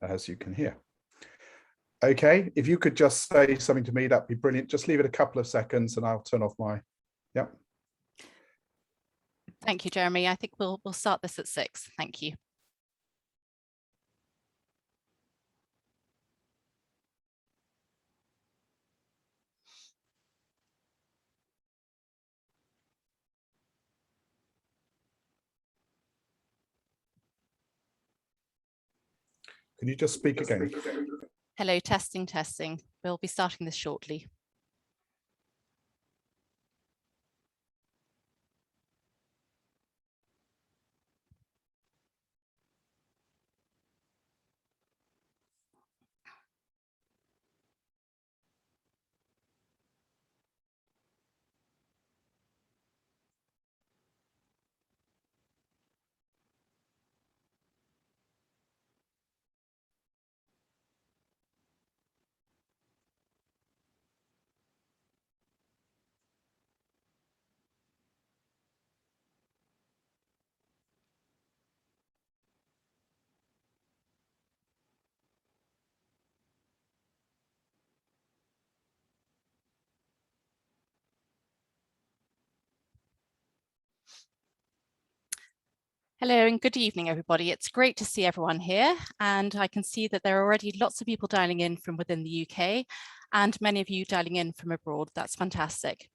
as you can hear. Okay, if you could just say something to me, that'd be brilliant. Just leave it a couple of seconds and I'll turn off my, yep. Thank you, Jeremy. I think we'll start this at 6. Thank you. Can you just speak again? Hello, testing. We'll be starting this shortly. Hello and good evening, everybody. It's great to see everyone here, and I can see that there are already lots of people dialing in from within the UK and many of you dialing in from abroad. That's fantastic.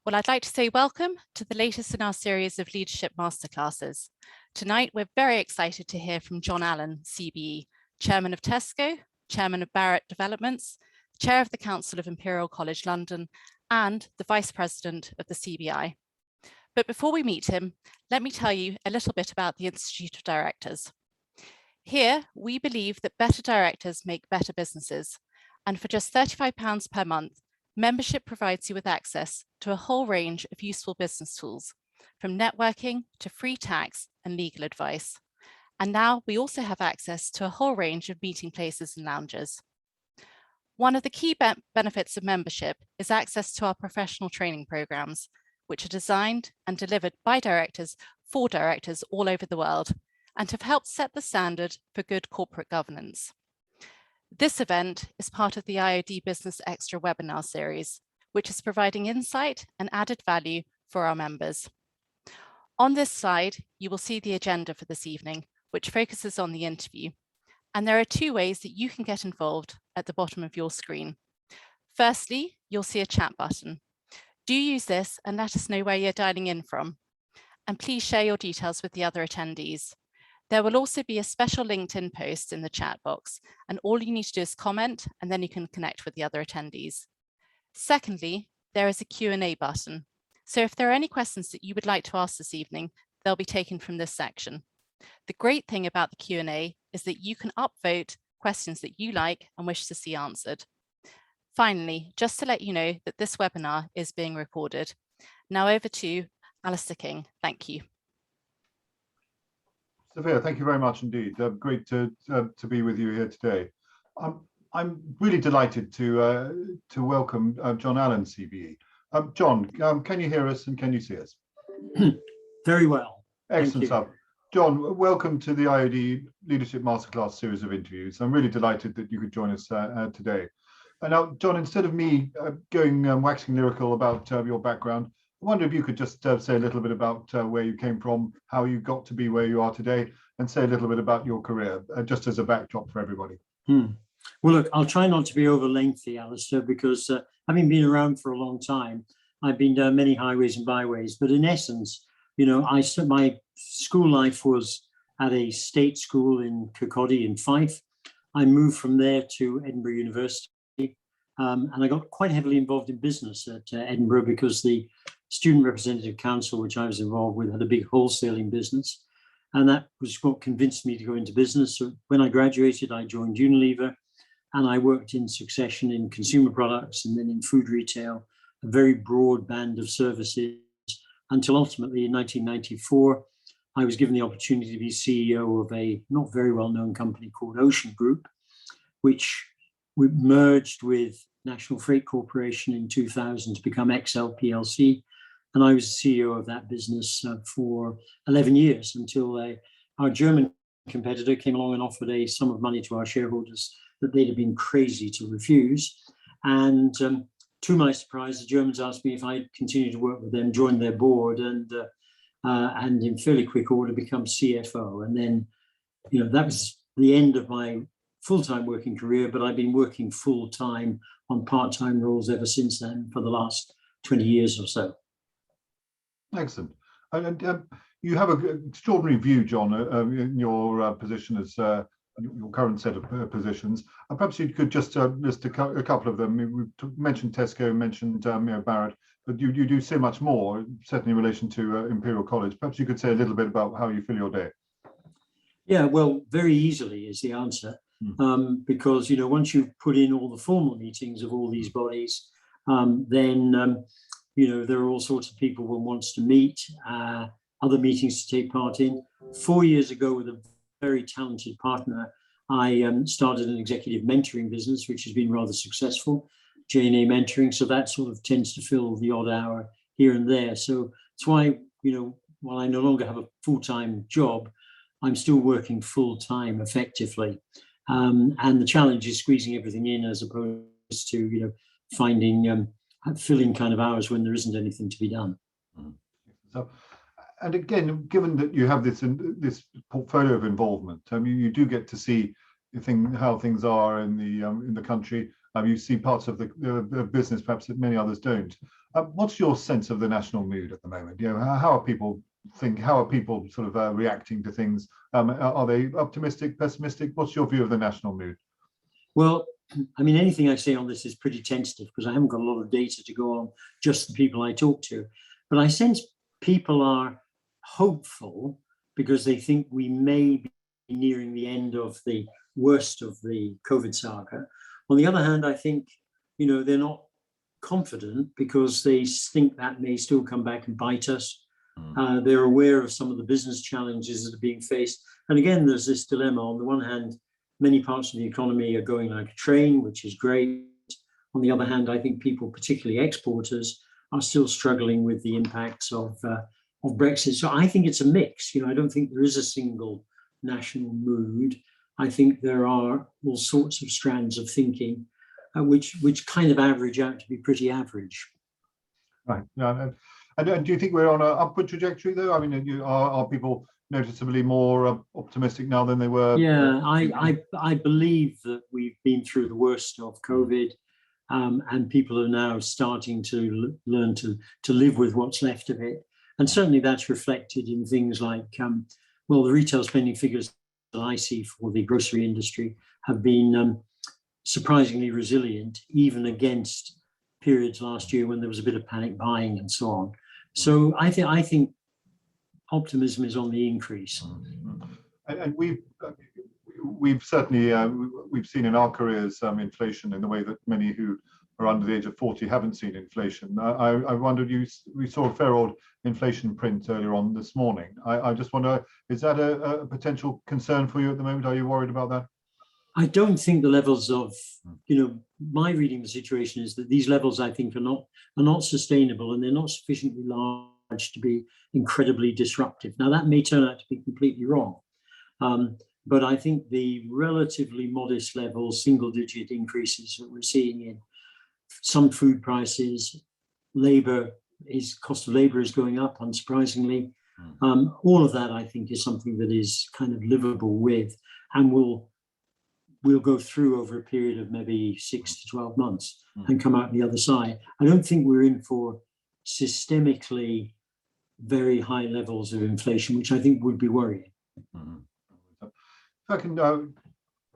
Well, I'd like to say welcome to the latest in our series of leadership masterclasses. Tonight, we're very excited to hear from John Allan, CBE, Chairman of Tesco, Chairman of Barratt Developments, Chair of the Council of Imperial College London, and the Vice President of the CBI. But before we meet him, let me tell you a little bit about the Institute of Directors. Here, we believe that better directors make better businesses, and for just £35 per month, membership provides you with access to a whole range of useful business tools, from networking to free tax and legal advice. And now we also have access to a whole range of meeting places and lounges. One of the key benefits of membership is access to our professional training programs, which are designed and delivered by directors for directors all over the world and have helped set the standard for good corporate governance. This event is part of the IoD Business Extra webinar series, which is providing insight and added value for our members. On this slide, you will see the agenda for this evening, which focuses on the interview. And there are 2 ways that you can get involved at the bottom of your screen. Firstly, you'll see a chat button. Do use this and let us know where you're dialing in from. And please share your details with the other attendees. There will also be a special LinkedIn post in the chat box, and all you need to do is comment, and then you can connect with the other attendees. Secondly, there is a Q&A button. So if there are any questions that you would like to ask this evening, they'll be taken from this section. The great thing about the Q&A is that you can upvote questions that you like and wish to see answered. Finally, just to let you know that this webinar is being recorded. Now over to Alistair King. Thank you. Sophia, thank you very much indeed. Great to be with you here today. I'm really delighted to welcome John Allan, CBE. John, can you hear us and can you see us? Very well. Excellent stuff. John, welcome to the IoD Leadership Masterclass series of interviews. I'm really delighted that you could join us today. And now, John, instead of me going waxing lyrical about your background, I wonder if you could just say a little bit about where you came from, how you got to be where you are today, and say a little bit about your career, just as a backdrop for everybody. Well, look, I'll try not to be over lengthy, Alistair, because having been around for a long time, I've been down many highways and byways. But in essence, you know, my school life was at a state school in Kirkcaldy in Fife. I moved from there to Edinburgh University. And I got quite heavily involved in business at Edinburgh because the Student Representative Council, which I was involved with, had a big wholesaling business. And that was what convinced me to go into business. So when I graduated, I joined Unilever, and I worked in succession in consumer products and then in food retail, a very broad band of services, until ultimately in 1994, I was given the opportunity to be CEO of a not very well-known company called Ocean Group, which we merged with National Freight Corporation in 2000 to become XL PLC. And I was CEO of that business for 11 years until our German competitor came along and offered a sum of money to our shareholders that they'd have been crazy to refuse. And to my surprise, the Germans asked me if I'd continue to work with them, join their board, and in fairly quick order become CFO. And then, that was the end of my full-time working career, but I've been working full-time on part-time roles ever since then for the last 20 years or so. Excellent. And you have an extraordinary view, John, in your position as your current set of positions. Perhaps you could just list a couple of them. We've mentioned Tesco, mentioned Barrett, but you do so much more, certainly in relation to Imperial College. Perhaps you could say a little bit about how you fill your day. Yeah, well, very easily is the answer, because once you've put in all the formal meetings of all these bodies, then there are all sorts of people one wants to meet, other meetings to take part in. 4 years ago, with a very talented partner, I started an executive mentoring business, which has been rather successful, J&A mentoring. So that sort of tends to fill the odd hour here and there. So that's why, while I no longer have a full-time job, I'm still working full-time effectively. And the challenge is squeezing everything in as opposed to, finding, filling kind of hours when there isn't anything to be done. So, and again, given that you have this portfolio of involvement, you do get to see how things are in the country. You see parts of the business perhaps that many others don't. What's your sense of the national mood at the moment? How are people how are people sort of reacting to things? Are they optimistic, pessimistic? What's your view of the national mood? Well, anything I say on this is pretty tentative because I haven't got a lot of data to go on, just the people I talk to. But I sense people are hopeful because they think we may be nearing the end of the worst of the COVID saga. On the other hand, I think, they're not confident because they think that may still come back and bite us. They're aware of some of the business challenges that are being faced. And again, there's this dilemma. On the one hand, many parts of the economy are going like a train, which is great. On the other hand, I think people, particularly exporters, are still struggling with the impacts of Brexit. So I think it's a mix. I don't think there is a single national mood. I think there are all sorts of strands of thinking, which kind of average out to be pretty average. Right. And do you think we're on an upward trajectory, though? Are people noticeably more optimistic now than they were? Yeah, I believe that we've been through the worst of COVID, and people are now starting to learn to live with what's left of it. And certainly that's reflected in things like, the retail spending figures that I see for the grocery industry have been surprisingly resilient, even against periods last year when there was a bit of panic buying and so on. So I think optimism is on the increase. And we've certainly we've seen in our careers inflation in the way that many who are under the age of 40 haven't seen inflation. I wondered, we saw a fair old inflation print earlier on this morning. I just wonder, is that a potential concern for you at the moment? Are you worried about that? I don't think the levels of, my reading of the situation is that these levels, I think, are not sustainable, and they're not sufficiently large to be incredibly disruptive. Now, that may turn out to be completely wrong, but I think the relatively modest level, single-digit increases that we're seeing in some food prices, cost of labor is going up, unsurprisingly. All of that, I think, is something that is kind of livable with, and we'll go through over a period of maybe 6 to 12 months and come out the other side. I don't think we're in for systemically very high levels of inflation, which I think would be worrying. If I can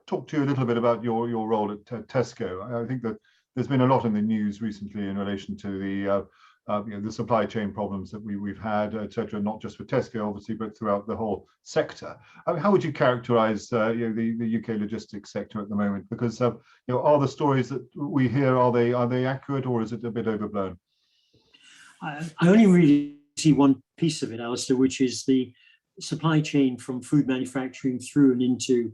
talk to you a little bit about your role at Tesco. I think that there's been a lot in the news recently in relation to the supply chain problems that we've had, etc. Not just for Tesco, obviously, but throughout the whole sector. How would you characterise the UK logistics sector at the moment? Because are the stories that we hear, are they accurate, or is it a bit overblown? I only really see one piece of it, Alistair, which is the supply chain from food manufacturing through and into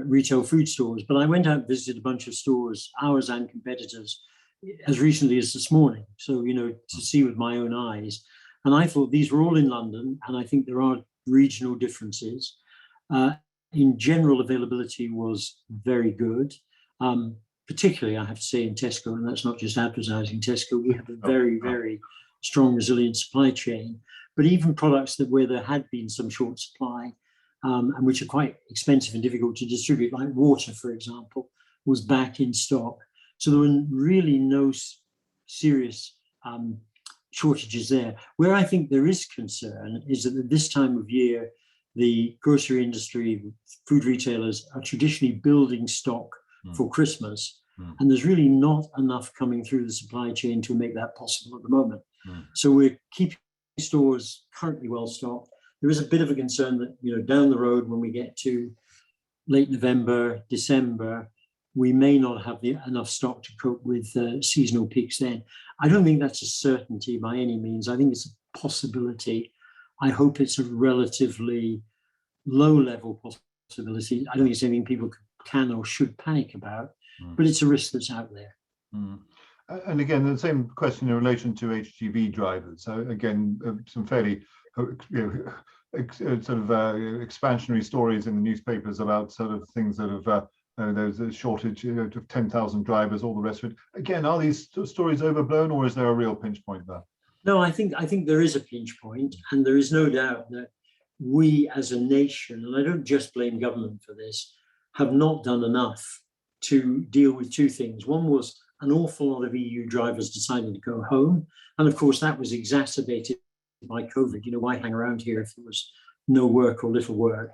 retail food stores. But I went out and visited a bunch of stores, ours and competitors, as recently as this morning. So, to see with my own eyes. And I thought these were all in London, and I think there are regional differences. in general, availability was very good. Particularly, I have to say, in Tesco, and that's not just advertising Tesco, we have a very, very strong, resilient supply chain. But even products where there had been some short supply, and which are quite expensive and difficult to distribute, like water, for example, was back in stock. So there were really no serious shortages there. Where I think there is concern is that at this time of year, the grocery industry, food retailers are traditionally building stock for Christmas. And there's really not enough coming through the supply chain to make that possible at the moment. So we're keeping stores currently well stocked. There is a bit of a concern that, you know, down the road when we get to late November, December, we may not have enough stock to cope with seasonal peaks then. I don't think that's a certainty by any means. I think it's a possibility. I hope it's a relatively low level possibility. I don't think it's anything people can or should panic about, but it's a risk that's out there. And again, the same question in relation to HGV drivers. So again, some fairly expansionary stories in the newspapers about sort of things that have there's a shortage of 10,000 drivers, all the rest of it. Again, are these stories overblown, or is there a real pinch point there? No, I think there is a pinch point, and there is no doubt that we as a nation, and I don't just blame government for this, have not done enough to deal with two things. One was an awful lot of EU drivers decided to go home, and of course that was exacerbated by COVID. You know, why hang around here if there was no work or little work?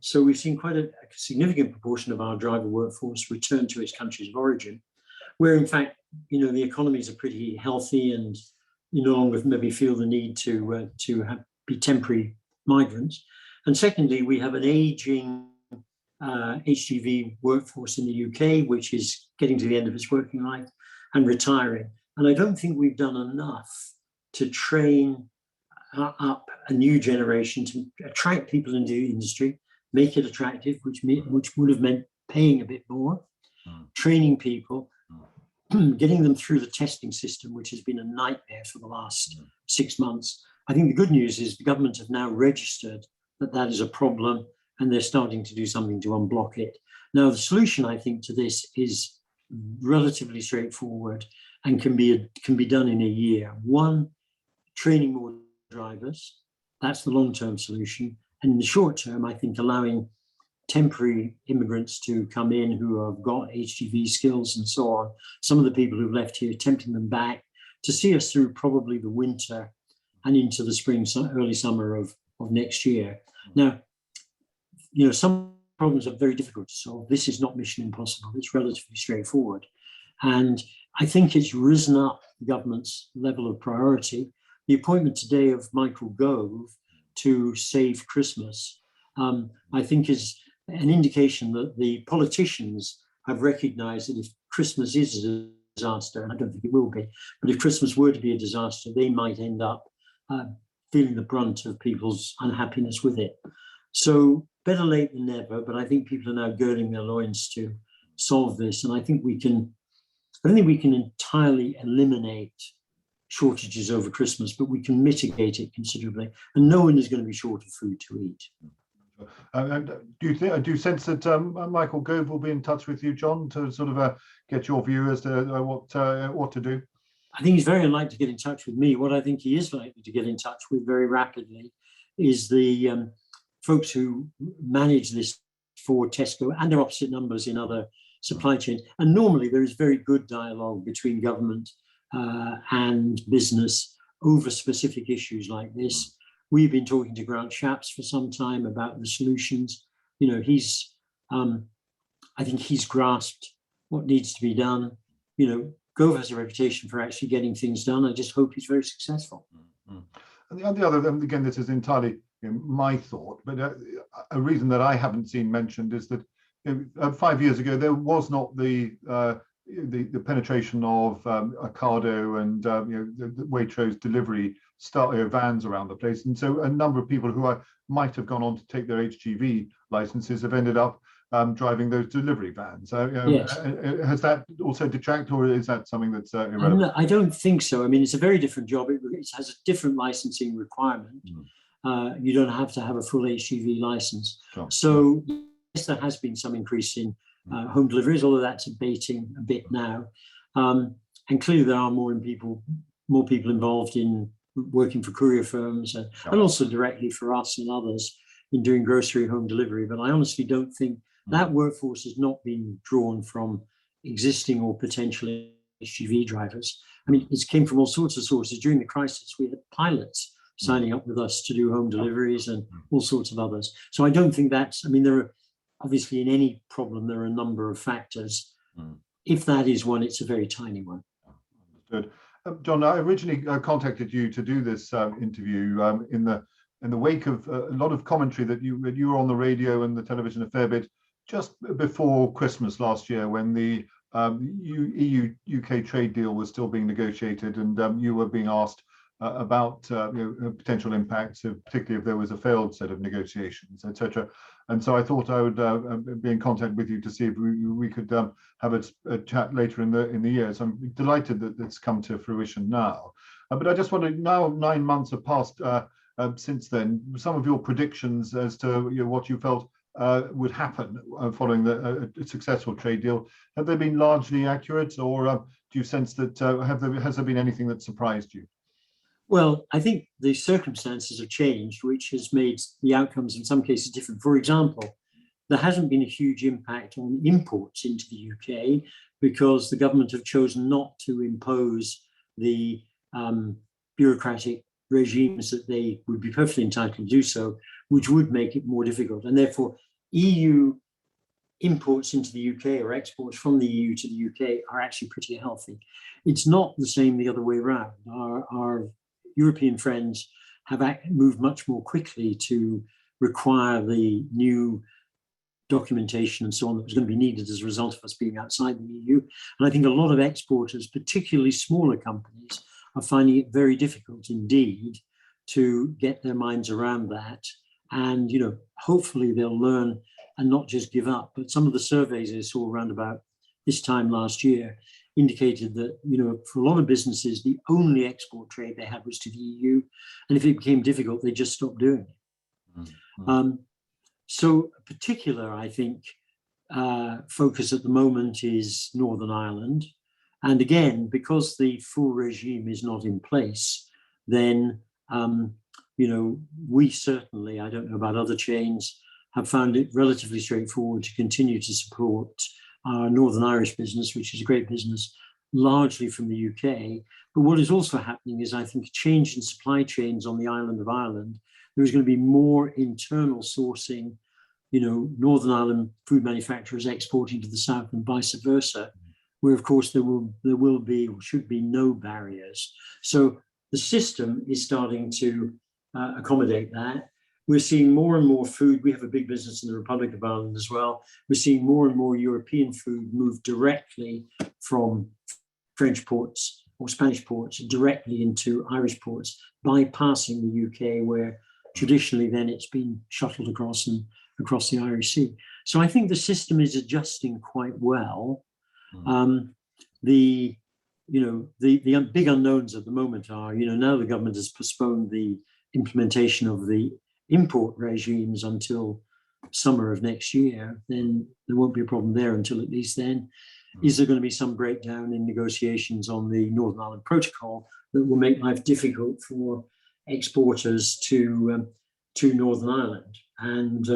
So we've seen quite a significant proportion of our driver workforce return to its countries of origin, where in fact, you know, the economies are pretty healthy and you no longer maybe feel the need to be temporary migrants. And secondly, we have an aging HGV workforce in the UK, which is getting to the end of its working life and retiring. And I don't think we've done enough to train up a new generation to attract people into the industry, make it attractive, which would have meant paying a bit more, training people, getting them through the testing system, which has been a nightmare for the last 6 months. I think the good news is the government have now registered that that is a problem, and they're starting to do something to unblock it. Now, the solution, I think, to this is relatively straightforward and can be done in a year. One, training more drivers. That's the long-term solution. And in the short term, I think allowing temporary immigrants to come in who have got HGV skills and so on, some of the people who've left here, tempting them back to see us through probably the winter and into the spring, early summer of next year. Now, you know, some problems are very difficult to solve. This is not mission impossible. It's relatively straightforward. And I think it's risen up the government's level of priority. The appointment today of Michael Gove to Save Christmas, I think is an indication that the politicians have recognized that if Christmas is a disaster, and I don't think it will be, but if Christmas were to be a disaster, they might end up feeling the brunt of people's unhappiness with it. So better late than never, but I think people are now girding their loins to solve this. And I don't think we can entirely eliminate shortages over Christmas, but we can mitigate it considerably. And no one is going to be short of food to eat. Do you sense that Michael Gove will be in touch with you, John, to sort of get your view as to what to do? I think he's very unlikely to get in touch with me. What I think he is likely to get in touch with very rapidly is the folks who manage this for Tesco, and their opposite numbers in other supply chains. And normally there is very good dialogue between government and business over specific issues like this. We've been talking to Grant Shapps for some time about the solutions. You know, I think he's grasped what needs to be done. You know, Gove has a reputation for actually getting things done. I just hope he's very successful. And the other, again, this is entirely my thought, but a reason that I haven't seen mentioned is that 5 years ago there was not the penetration of Ocado and the Waitrose delivery vans around the place, and so a number of people who might have gone on to take their HGV licenses have ended up driving those delivery vans. Yes. Has that also detracted, or is that something that's irrelevant? I don't think so. I mean, it's a very different job. It has a different licensing requirement. You don't have to have a full HGV license. Sure. So there has been some increase in home deliveries, although that's abating a bit now. And clearly there are more people involved in working for courier firms and also directly for us and others in doing grocery home delivery. But I honestly don't think that workforce has not been drawn from existing or potential HGV drivers. I mean, it came from all sorts of sources. During the crisis, we had pilots signing up with us to do home deliveries and all sorts of others. So I don't think that's, I mean, there are obviously in any problem, there are a number of factors. If that is one, it's a very tiny one. Understood. John, I originally contacted you to do this interview in the wake of a lot of commentary that you were on the radio and the television a fair bit just before Christmas last year, when the EU-UK trade deal was still being negotiated, and you were being asked about potential impacts, particularly if there was a failed set of negotiations, etc. And so I thought I would be in contact with you to see if we could have a chat later in the year. So I'm delighted that it's come to fruition now. But I just wondered, now 9 months have passed since then, some of your predictions as to what you felt would happen following a successful trade deal, have they been largely accurate, or do you sense that has there been anything that surprised you? Well, I think the circumstances have changed, which has made the outcomes in some cases different. For example, there hasn't been a huge impact on imports into the UK because the government have chosen not to impose the bureaucratic regimes that they would be perfectly entitled to do so, which would make it more difficult. And therefore, EU imports into the UK or exports from the EU to the UK are actually pretty healthy. It's not the same the other way around. Our European friends have moved much more quickly to require the new documentation and so on that was going to be needed as a result of us being outside the EU. And I think a lot of exporters, particularly smaller companies, are finding it very difficult indeed to get their minds around that. And, hopefully they'll learn and not just give up. But some of the surveys I saw around about this time last year indicated that, for a lot of businesses, the only export trade they had was to the EU. And if it became difficult, they just stopped doing it. So particular, I think, focus at the moment is Northern Ireland. And again, because the full regime is not in place, then, we certainly, I don't know about other chains, have found it relatively straightforward to continue to support our Northern Irish business, which is a great business, largely from the UK. But what is also happening is, I think, a change in supply chains on the island of Ireland. There is going to be more internal sourcing, Northern Ireland food manufacturers exporting to the south and vice versa, where of course there will be or should be no barriers. So the system is starting to accommodate that. We're seeing more and more food. We have a big business in the Republic of Ireland as well. We're seeing more and more European food move directly from French ports or Spanish ports directly into Irish ports, bypassing the UK, where traditionally then it's been shuttled across the Irish Sea. So I think the system is adjusting quite well. The big unknowns at the moment are, now the government has postponed the implementation of the import regimes until summer of next year, then there won't be a problem there until at least then. Is there going to be some breakdown in negotiations on the Northern Ireland Protocol that will make life difficult for exporters to Northern Ireland? And,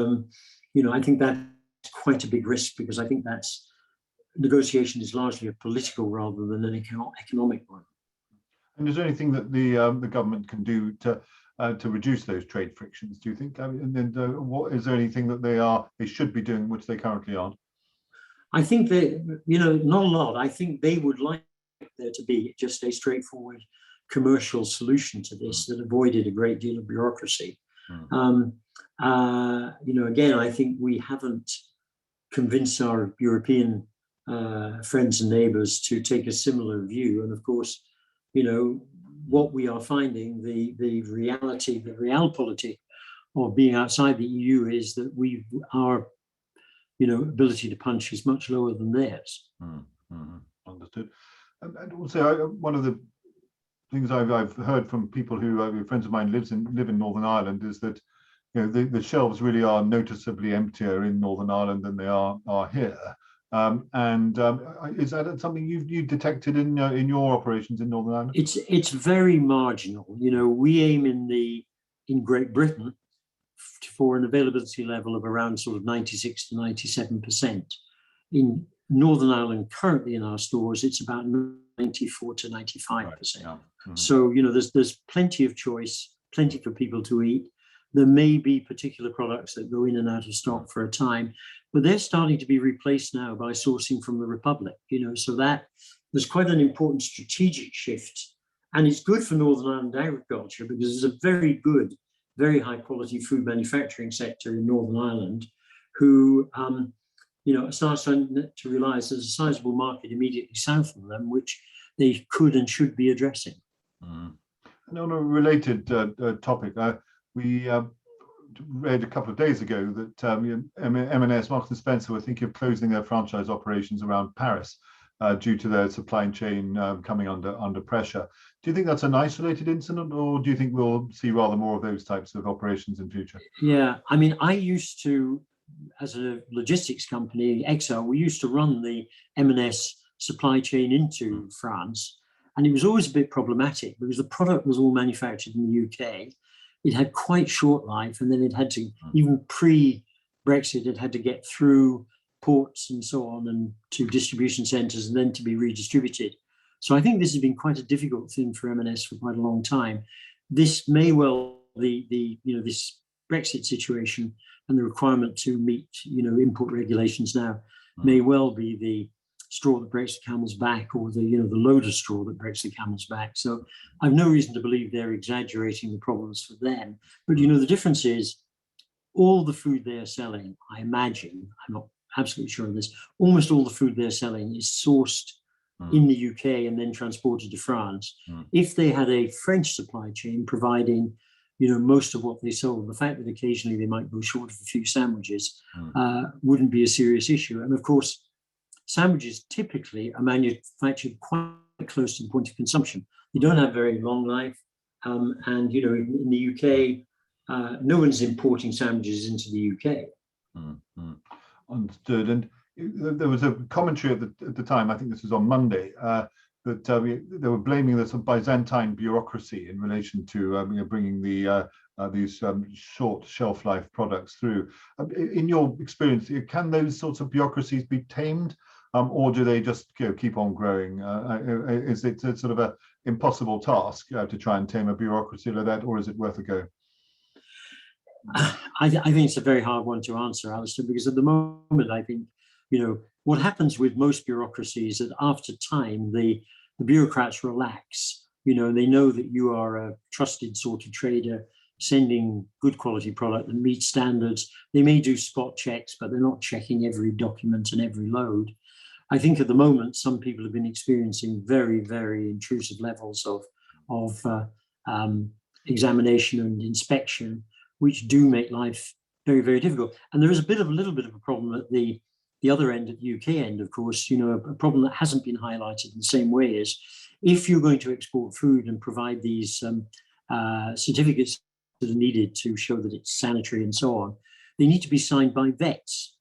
I think that's quite a big risk, because I think that's negotiation is largely a political rather than an economic one. And is there anything that the government can do to reduce those trade frictions, do you think? What is there anything that they should be doing which they currently aren't? I think that, not a lot. I think they would like there to be just a straightforward commercial solution to this that avoided a great deal of bureaucracy. Again, I think we haven't convinced our European friends and neighbors to take a similar view. And of course, what we are finding, the reality, the realpolitik of being outside the EU is that our ability to punch is much lower than theirs. Understood. And also, one of the things I've heard from people who friends of mine live in Northern Ireland is that the shelves really are noticeably emptier in Northern Ireland than they are here. Is that something you've detected in your operations in Northern Ireland? It's very marginal. We aim in Great Britain for an availability level of around sort of 96 to 97%. In Northern Ireland, currently in our stores, it's about 94 to 95%. Right, yeah. Mm-hmm. So there's plenty of choice, plenty for people to eat. There may be particular products that go in and out of stock for a time, but they're starting to be replaced now by sourcing from the Republic. So that there's quite an important strategic shift, and it's good for Northern Ireland agriculture because there's a very good, very high quality food manufacturing sector in Northern Ireland, who are starting to realise there's a sizable market immediately south of them, which they could and should be addressing. Mm. And on a related topic, we read a couple of days ago that M&S, Marks and Spencer, were thinking of closing their franchise operations around Paris due to their supply chain coming under pressure. Do you think that's an isolated incident, or do you think we'll see rather more of those types of operations in future? Yeah, I mean, I used to, as a logistics company, Excel, we used to run the M&S supply chain into France, and it was always a bit problematic because the product was all manufactured in the UK. It had quite short life, and then it had to, even pre-Brexit, it had to get through ports and so on and to distribution centres and then to be redistributed. So I think this has been quite a difficult thing for M&S for quite a long time. This may well, this Brexit situation and the requirement to meet, import regulations now may well be the straw that breaks the camel's back, or the load of straw that breaks the camel's back. So I've no reason to believe they're exaggerating the problems for them. But the difference is all the food they're selling, I imagine, I'm not absolutely sure of this, almost all the food they're selling is sourced in the UK and then transported to France. If they had a French supply chain providing most of what they sold, the fact that occasionally they might go short of a few sandwiches wouldn't be a serious issue. And of course, sandwiches typically are manufactured quite close to the point of consumption. They don't have very long life. And, in the UK, no one's importing sandwiches into the UK. Understood. And there was a commentary at the time, I think this was on Monday, that they were blaming the sort of Byzantine bureaucracy in relation to bringing these short shelf life products through. In your experience, can those sorts of bureaucracies be tamed, or do they just keep on growing? Is it sort of an impossible task to try and tame a bureaucracy like that, or is it worth a go? I think it's a very hard one to answer, Alistair, because at the moment, I think, what happens with most bureaucracies is that after time, the bureaucrats relax. They know that you are a trusted sort of trader sending good quality product that meets standards. They may do spot checks, but they're not checking every document and every load. I think at the moment, some people have been experiencing very, very intrusive levels of examination and inspection, which do make life very, very difficult. And there is a little bit of a problem at the other end, at the UK end, of course. A problem that hasn't been highlighted in the same way is if you're going to export food and provide these certificates that are needed to show that it's sanitary and so on, they need to be signed by vets.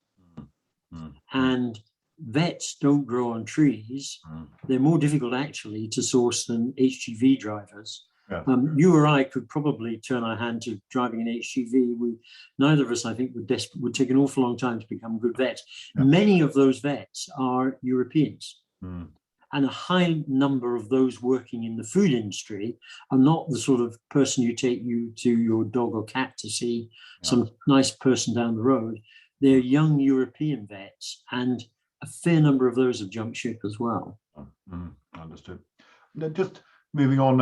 And vets don't grow on trees. They're more difficult actually to source than HGV drivers. Yeah. You or I could probably turn our hand to driving an HGV. Neither of us, I think, would take an awful long time to become good vets. Yeah. Many of those vets are Europeans. And a high number of those working in the food industry are not the sort of person you take to your dog or cat to see some nice person down the road. They're young European vets, and a fair number of those have jumped ship as well. Understood. Just moving on,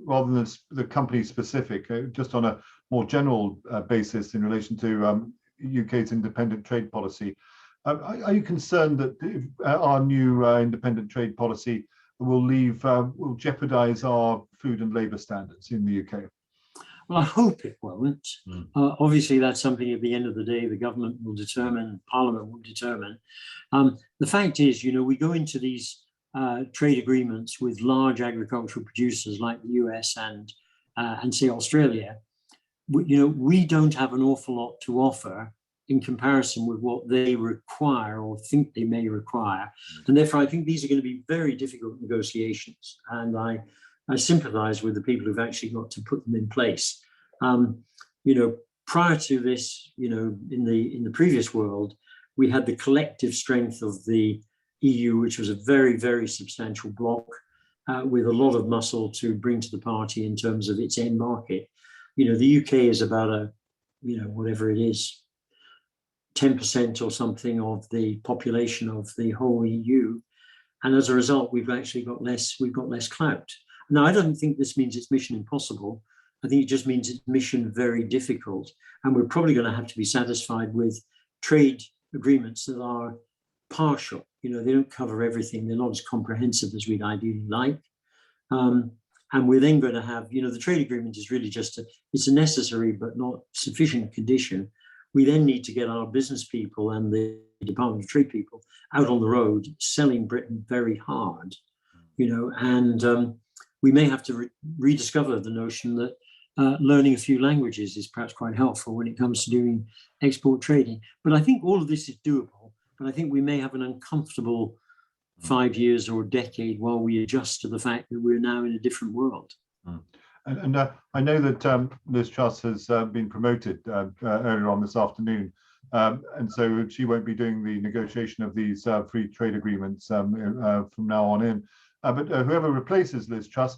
rather than the company specific, just on a more general basis in relation to UK's independent trade policy, are you concerned that our new independent trade policy will jeopardise our food and labour standards in the UK? Well, I hope it won't. Obviously, that's something at the end of the day the government will determine, Parliament will determine. The fact is, we go into these trade agreements with large agricultural producers like the US and say Australia, we don't have an awful lot to offer in comparison with what they require or think they may require. And therefore, I think these are going to be very difficult negotiations. And I sympathize with the people who've actually got to put them in place. Prior to this, in the previous world, we had the collective strength of the EU, which was a very, very substantial bloc with a lot of muscle to bring to the party in terms of its end market. The UK is about whatever it is, 10% or something of the population of the whole EU. And as a result, we've got less clout. Now, I don't think this means it's mission impossible. I think it just means it's mission very difficult. And we're probably going to have to be satisfied with trade agreements that are partial. They don't cover everything. They're not as comprehensive as we'd ideally like. And we're then going to have, the trade agreement is really it's a necessary but not sufficient condition. We then need to get our business people and the Department of Trade people out on the road selling Britain very hard, and we may have to rediscover the notion that learning a few languages is perhaps quite helpful when it comes to doing export trading. But I think all of this is doable, but I think we may have an uncomfortable 5 years or a decade while we adjust to the fact that we're now in a different world. And I know that Liz Truss has been promoted earlier on this afternoon, and so she won't be doing the negotiation of these free trade agreements from now on in. But whoever replaces Liz Truss,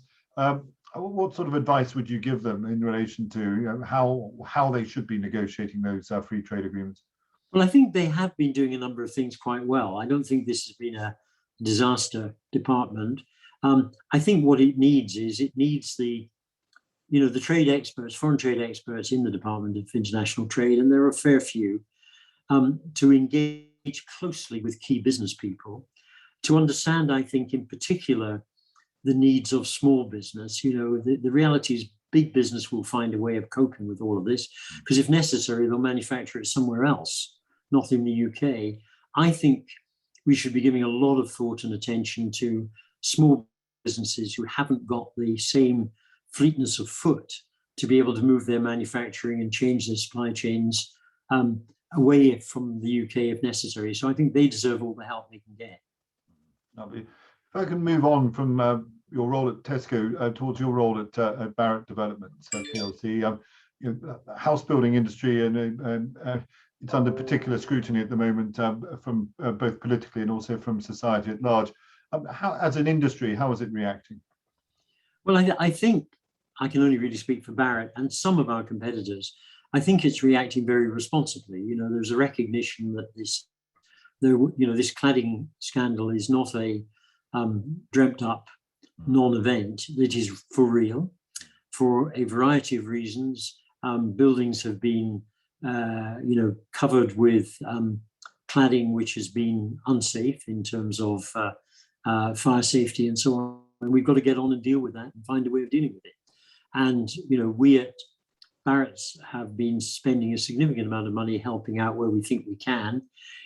what sort of advice would you give them in relation to how they should be negotiating those free trade agreements? Well, I think they have been doing a number of things quite well. I don't think this has been a disaster department. I think what it needs is the trade experts, foreign trade experts in the Department of International Trade, and there are a fair few, to engage closely with key business people, to understand, I think, in particular, the needs of small business. The reality is big business will find a way of coping with all of this, because if necessary, they'll manufacture it somewhere else, not in the UK. I think we should be giving a lot of thought and attention to small businesses who haven't got the same fleetness of foot to be able to move their manufacturing and change their supply chains away from the UK if necessary. So I think they deserve all the help they can get. Lovely. If I can move on from your role at Tesco towards your role at Barratt Developments, PLC, house building industry, and it's under particular scrutiny at the moment from both politically and also from society at large. As an industry, how is it reacting? Well, I think I can only really speak for Barratt and some of our competitors. I think it's reacting very responsibly. There's a recognition that this cladding scandal is not a dreamt up non-event. It is for real, for a variety of reasons. Buildings have been, covered with cladding which has been unsafe in terms of fire safety and so on. And we've got to get on and deal with that and find a way of dealing with it. And, we at Barratt's have been spending a significant amount of money helping out where we think we can.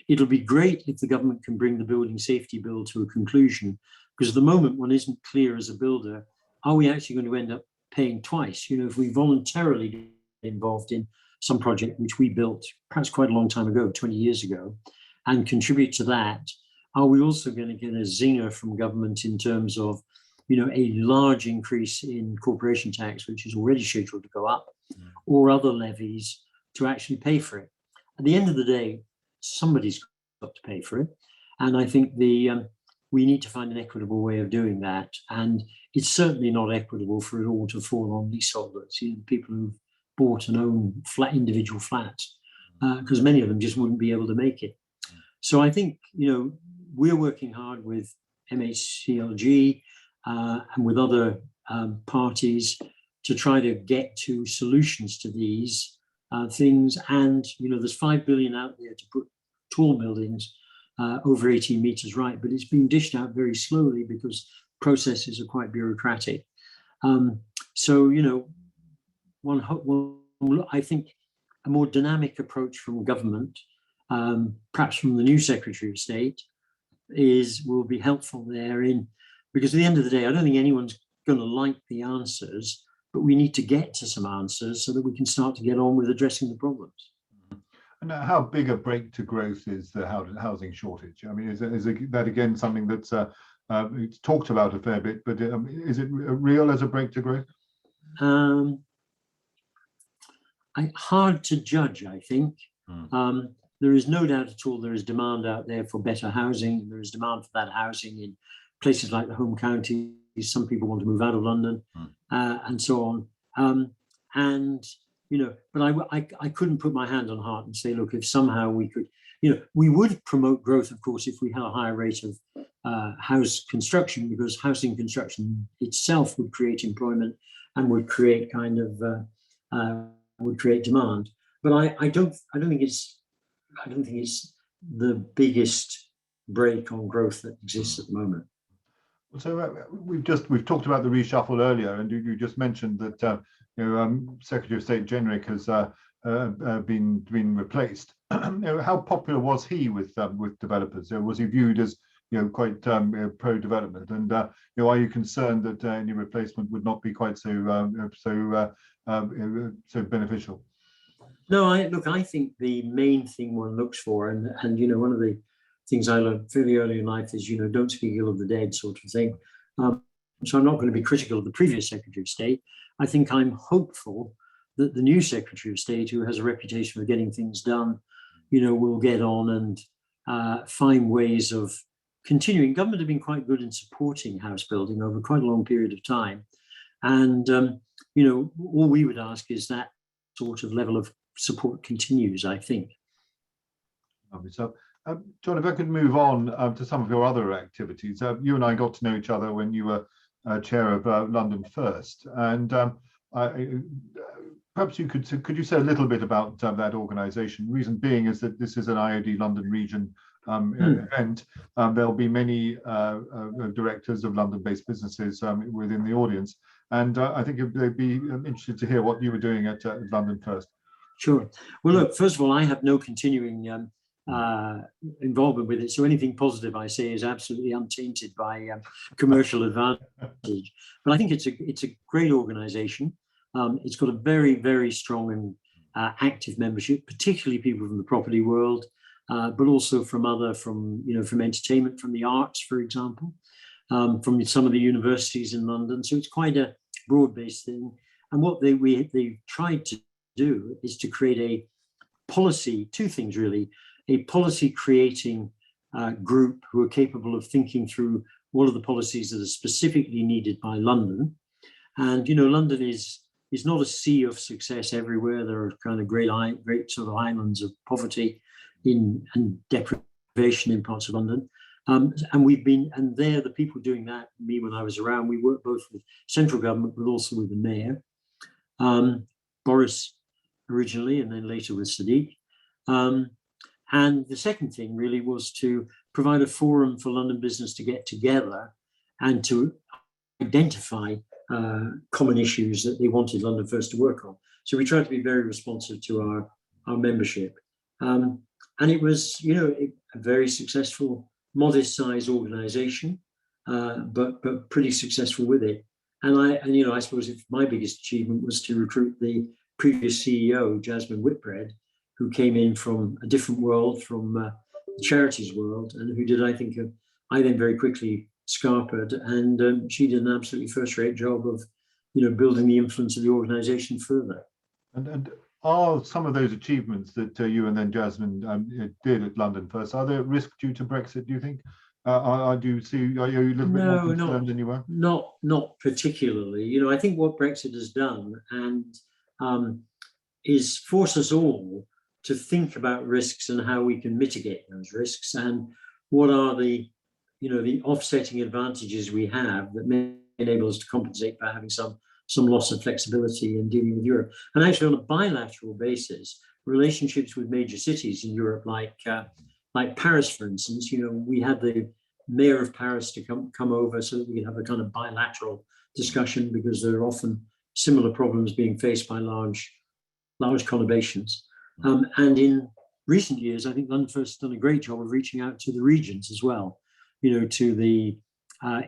It'll be great if the government can bring the building safety bill to a conclusion, because at the moment one isn't clear as a builder, are we actually going to end up paying twice? If we voluntarily get involved in some project which we built perhaps quite a long time ago, 20 years ago, and contribute to that, are we also going to get a zinger from government in terms of a large increase in corporation tax, which is already scheduled to go up, or other levies to actually pay for it? At the end of the day, somebody's got to pay for it. And I think we need to find an equitable way of doing that. And it's certainly not equitable for it all to fall on leaseholders, people who've bought and own individual flats, because many of them just wouldn't be able to make it. So I think, we're working hard with MHCLG, and with other parties to try to get to solutions to these things. And, there's 5 billion out there to put tall buildings over 18 meters, right? But it's being dished out very slowly because processes are quite bureaucratic. So, I think a more dynamic approach from government, perhaps from the new Secretary of State, will be helpful there because at the end of the day, I don't think anyone's going to like the answers, but we need to get to some answers so that we can start to get on with addressing the problems. And how big a break to growth is the housing shortage? I mean, is that again something that's it's talked about a fair bit, but is it real as a break to growth? Hard to judge, I think. There is no doubt at all there is demand out there for better housing. There is demand for that housing in places like the home counties. Some people want to move out of London and so on. And, you know, but I couldn't put my hand on heart and say, look, if somehow we could, you know, we would promote growth, of course, if we had a higher rate of house construction, because housing construction itself would create employment and would create kind of, would create demand. But I don't think it's the biggest break on growth that exists at the moment. So we've talked about the reshuffle earlier, and you just mentioned that Secretary of State Jenrick has been replaced. How popular was he with developers? Was he viewed as quite pro-development? And are you concerned that any replacement would not be quite so beneficial? No, I think the main thing one looks for, and one of the things I learned fairly early in life is, don't speak ill of the dead, sort of thing. So I'm not going to be critical of the previous Secretary of State. I think I'm hopeful that the new Secretary of State, who has a reputation for getting things done, will get on and find ways of continuing. Government have been quite good in supporting house building over quite a long period of time. And, all we would ask is that sort of level of support continues, I think. So, John, if I could move on to some of your other activities. You and I got to know each other when you were chair of London First, and perhaps could you say a little bit about that organisation? Reason being is that this is an IoD London region event. There'll be many directors of London-based businesses within the audience, and I think they'd be interested to hear what you were doing at London First. Sure. Well, look, first of all, I have no continuing involvement with it, so anything positive I say is absolutely untainted by commercial advantage. But I think it's a great organisation. It's got a very, very strong and active membership, particularly people from the property world, but also from entertainment, from the arts, for example, from some of the universities in London. So it's quite a broad-based thing. And what they've tried to do is to create a policy, two things really, a policy creating group who are capable of thinking through what are the policies that are specifically needed by London. And, London is not a sea of success everywhere. There are kind of great sort of islands of poverty and deprivation in parts of London. And they're the people doing that. Me, when I was around, we worked both with central government, but also with the mayor, Boris originally, and then later with Sadiq. And the second thing really was to provide a forum for London business to get together and to identify common issues that they wanted London First to work on. So we tried to be very responsive to our membership. And it was, a very successful, modest-sized organisation, but pretty successful with it. And I suppose my biggest achievement was to recruit the previous CEO, Jasmine Whitbread, who came in from a different world, from the charities world, and who did, I think, I then very quickly scarpered, and she did an absolutely first-rate job of, building the influence of the organisation further. And are some of those achievements that you and then Jasmine did at London First, are they at risk due to Brexit, do you think? Are you a little bit more concerned than you were? Not particularly. I think what Brexit has done is force us all to think about risks and how we can mitigate those risks, and what are the offsetting advantages we have that may enable us to compensate for having some loss of flexibility in dealing with Europe. And actually, on a bilateral basis, relationships with major cities in Europe, like Paris, for instance, we had the mayor of Paris to come over so that we could have a kind of bilateral discussion, because there are often similar problems being faced by large conurbations. And in recent years, I think London First has done a great job of reaching out to the regions as well, to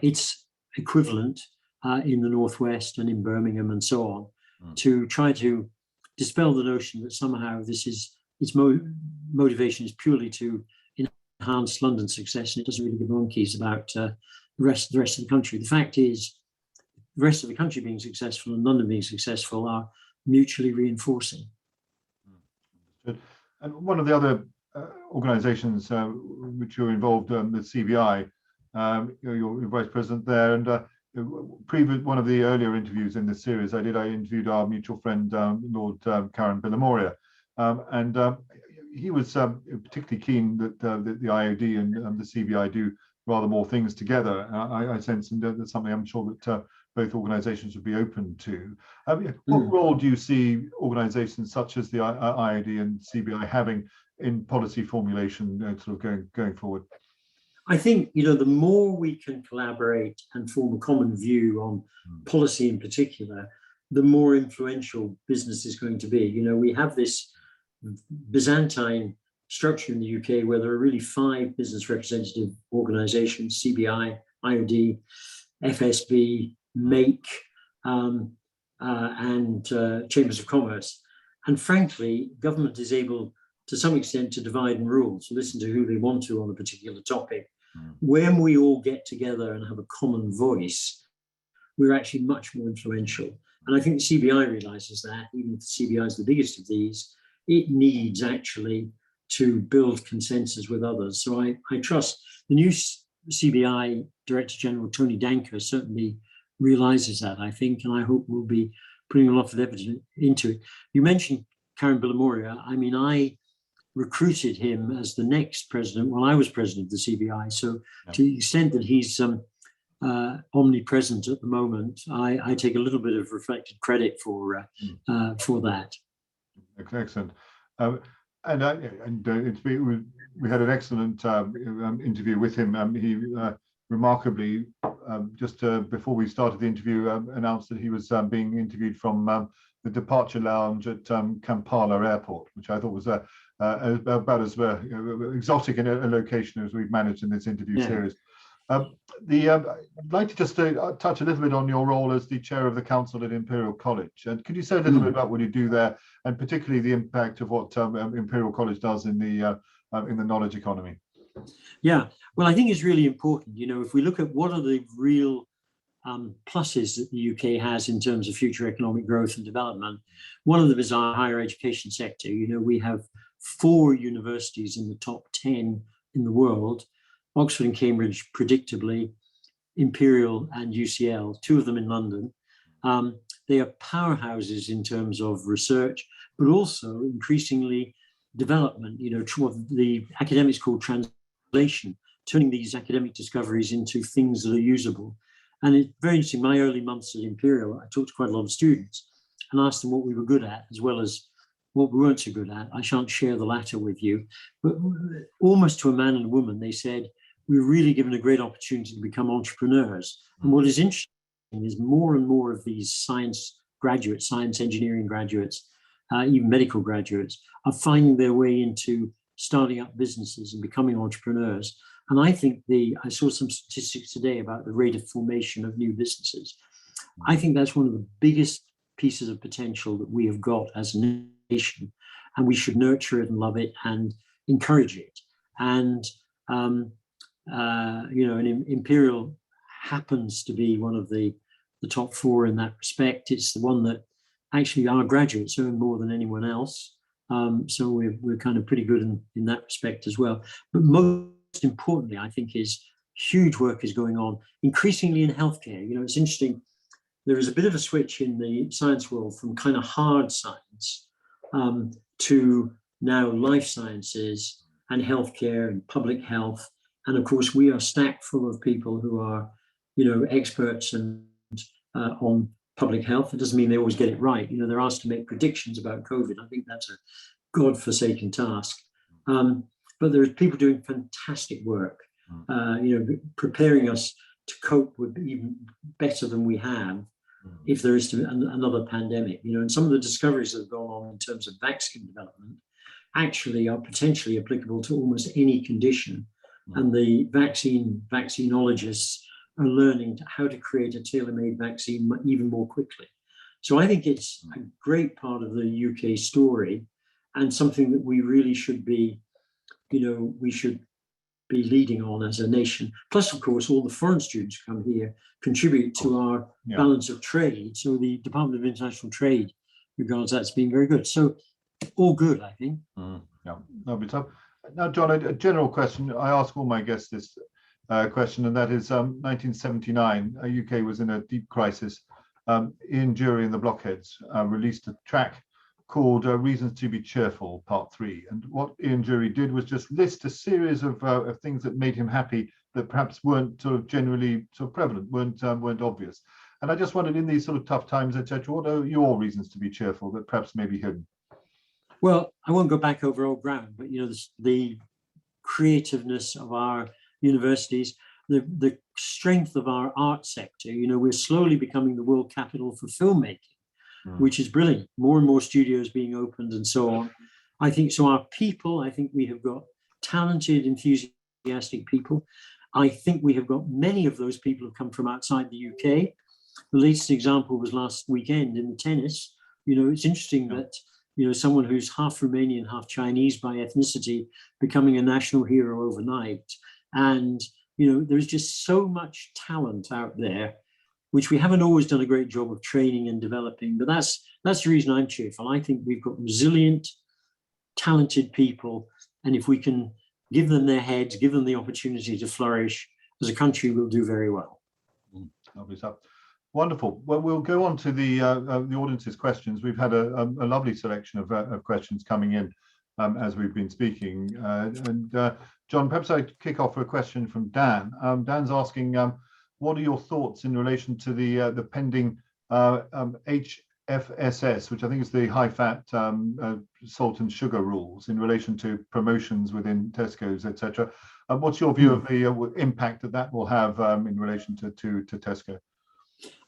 its equivalent in the Northwest and in Birmingham and so on, to try to dispel the notion that somehow its motivation is purely to enhance London's success, and it doesn't really give monkeys about the rest of the country. The fact is, the rest of the country being successful and London being successful are mutually reinforcing. And one of the other organisations which you're involved in, the CBI, you're vice president there, and one of the earlier interviews in this series I interviewed our mutual friend Lord Karen Billamoria, and he was particularly keen that the IoD and the CBI do rather more things together. I sense, and that's something I'm sure that both organisations would be open to. What role do you see organisations such as the IoD and CBI having in policy formulation, sort of going forward? I think, the more we can collaborate and form a common view on policy in particular, the more influential business is going to be. We have this Byzantine structure in the UK where there are really 5 business representative organisations: CBI, IoD, FSB, MAKE, and Chambers of Commerce. And frankly, government is able to some extent to divide and rule, to listen to who they want to on a particular topic. When we all get together and have a common voice, we're actually much more influential. And I think the CBI realizes that, even if the CBI is the biggest of these, it needs actually to build consensus with others. So I trust the new CBI Director General, Tony Danker, certainly realizes that, I think, and I hope we'll be putting a lot of evidence into it. You mentioned Karen Billamoria. I mean, I recruited him as the next president while I was president of the CBI. So to the extent that he's omnipresent at the moment, I take a little bit of reflected credit for that. Excellent. We had an excellent interview with him. He remarkably, just before we started the interview, announced that he was being interviewed from the departure lounge at Kampala Airport, which I thought was about as exotic in a location as we've managed in this interview series. I'd like to just touch a little bit on your role as the chair of the council at Imperial College. And could you say a little bit about what you do there, and particularly the impact of what Imperial College does in the knowledge economy? Yeah, well, I think it's really important. If we look at what are the real pluses that the UK has in terms of future economic growth and development, one of them is our higher education sector. We have 4 universities in the top 10 in the world: Oxford and Cambridge, predictably, Imperial and UCL, 2 of them in London. They are powerhouses in terms of research, but also increasingly development, what the academics call translation, turning these academic discoveries into things that are usable. And it's very interesting. My early months at Imperial, I talked to quite a lot of students and asked them what we were good at, as well as what we weren't so good at. I shan't share the latter with you, but almost to a man and a woman, they said, we're really given a great opportunity to become entrepreneurs. And what is interesting is more and more of these science graduates, science engineering graduates, even medical graduates, are finding their way into starting up businesses and becoming entrepreneurs. And I think I saw some statistics today about the rate of formation of new businesses. I think that's one of the biggest pieces of potential that we have got as a nation, and we should nurture it and love it and encourage it. And Imperial happens to be one of the top 4 in that respect. It's the one that actually our graduates earn more than anyone else. So we're kind of pretty good in that respect as well. But most importantly, I think, is huge work is going on increasingly in healthcare. It's interesting. There is a bit of a switch in the science world from kind of hard science to now life sciences and healthcare and public health. And of course, we are stacked full of people who are, experts on public health. It doesn't mean they always get it right. They're asked to make predictions about COVID. I think that's a godforsaken task. But there are people doing fantastic work, preparing us to cope with even better than we have if there is another pandemic. And some of the discoveries that have gone on in terms of vaccine development actually are potentially applicable to almost any condition. And the vaccinologists are learning how to create a tailor-made vaccine even more quickly. So I think it's a great part of the UK story, and something that we really should be, we should be leading on as a nation. Plus, of course, all the foreign students who come here contribute to our balance of trade. So the Department of International Trade regards that's been very good. So all good, I think. Yeah, that'll be tough. Now, John, a general question. I ask all my guests this question, and that is 1979, UK was in a deep crisis. Ian Jury and the Blockheads released a track called Reasons to be Cheerful, Part 3. And what Ian Jury did was just list a series of things that made him happy that perhaps weren't sort of generally sort of prevalent, weren't obvious. And I just wondered, in these sort of tough times, etc., what are your reasons to be cheerful that perhaps may be hidden? Well, I won't go back over old ground, but the creativeness of our universities, the strength of our art sector. We're slowly becoming the world capital for filmmaking, which is brilliant. More and more studios being opened and so on. I think so. Our people, I think we have got talented, enthusiastic people. I think we have got many of those people who come from outside the UK. The latest example was last weekend in the tennis. It's interesting that someone who's half Romanian, half Chinese by ethnicity, becoming a national hero overnight. And, there's just so much talent out there, which we haven't always done a great job of training and developing. But that's the reason I'm cheerful. I think we've got resilient, talented people. And if we can give them their heads, give them the opportunity to flourish, as a country, we'll do very well. Lovely stuff. Wonderful. Well, we'll go on to the audience's questions. We've had a lovely selection of questions coming in as we've been speaking. John, perhaps I'd kick off with a question from Dan. Dan's asking, what are your thoughts in relation to the pending HFSS, which I think is the high-fat salt and sugar rules in relation to promotions within Tesco's, etc. What's your view of the impact that will have in relation to Tesco?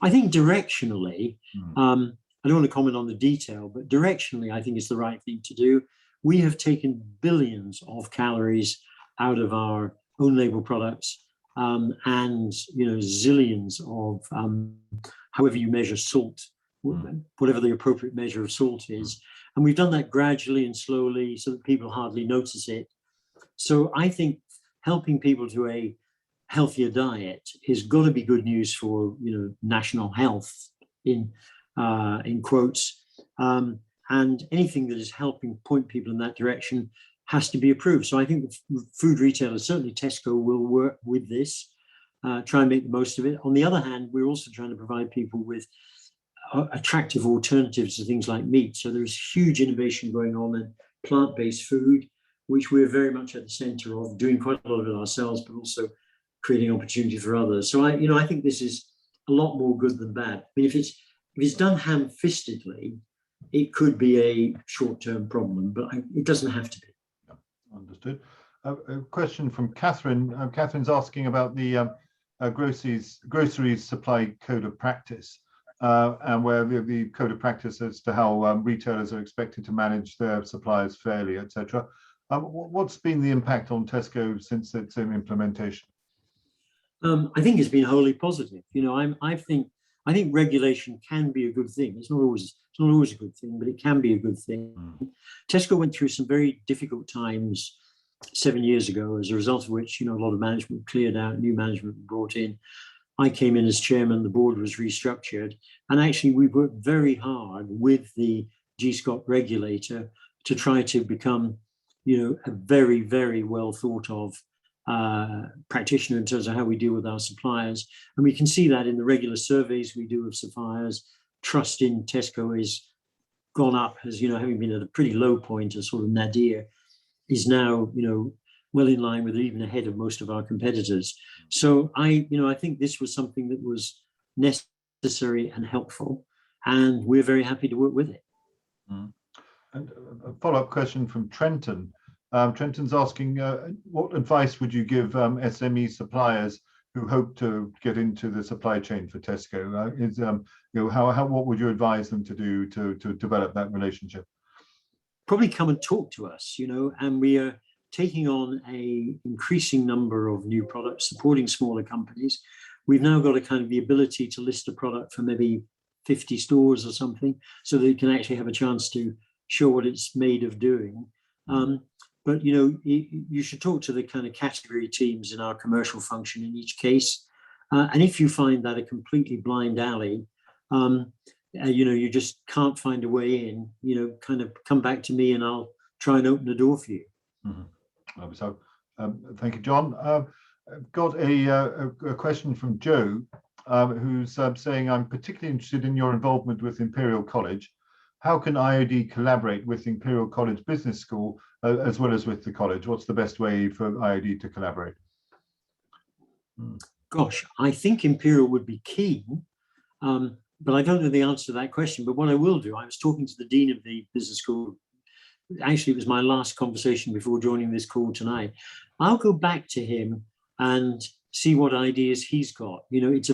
I think directionally, I don't want to comment on the detail, but directionally, I think it's the right thing to do. We have taken billions of calories out of our own label products, and zillions of however you measure salt, whatever the appropriate measure of salt is. And we've done that gradually and slowly so that people hardly notice it. So I think helping people to a healthier diet is got to be good news for national health in quotes, and anything that is helping point people in that direction has to be approved. So I think the food retailers, certainly Tesco, will work with this, try and make the most of it. On the other hand, we're also trying to provide people with attractive alternatives to things like meat. So there's huge innovation going on in plant-based food, which we're very much at the center of, doing quite a lot of it ourselves, but also creating opportunity for others. So I think this is a lot more good than bad. I mean, if it's done ham-fistedly, it could be a short-term problem, but it doesn't have to be. Understood. A question from Catherine. Catherine's asking about the groceries supply code of practice, and where the code of practice as to how retailers are expected to manage their suppliers fairly, etc. What's been the impact on Tesco since its implementation? I think it's been wholly positive. I think regulation can be a good thing. It's not always a good thing, but it can be a good thing. Tesco went through some very difficult times 7 years ago, as a result of which, a lot of management cleared out, new management brought in. I came in as chairman, the board was restructured, and actually we worked very hard with the GSCOP regulator to try to become, a very, very well thought of practitioner in terms of how we deal with our suppliers. And we can see that in the regular surveys we do of suppliers. Trust in Tesco has gone up, as having been at a pretty low point, a sort of nadir, is now well in line with, even ahead of most of our competitors. So I think this was something that was necessary and helpful, and we're very happy to work with it. And a follow-up question from Trenton. Trenton's asking, what advice would you give SME suppliers who hope to get into the supply chain for Tesco? What would you advise them to do to develop that relationship? Probably come and talk to us, and we are taking on a increasing number of new products, supporting smaller companies. we've now got a kind of the ability to list a product for maybe 50 stores or something, so that you can actually have a chance to show what it's made of doing. But you should talk to the kind of category teams in our commercial function in each case. And if you find that a completely blind alley, you just can't find a way in, kind of come back to me and I'll try and open the door for you. So thank you, John. I've got a question from Joe, who's saying, I'm particularly interested in your involvement with Imperial College. How can IoD collaborate with Imperial College Business School as well as with the college? What's the best way for IoD to collaborate? Gosh, I think Imperial would be keen, but I don't know the answer to that question. But what I will do, I was talking to the Dean of the Business School. Actually, it was my last conversation before joining this call tonight. I'll go back to him and see what ideas he's got. It's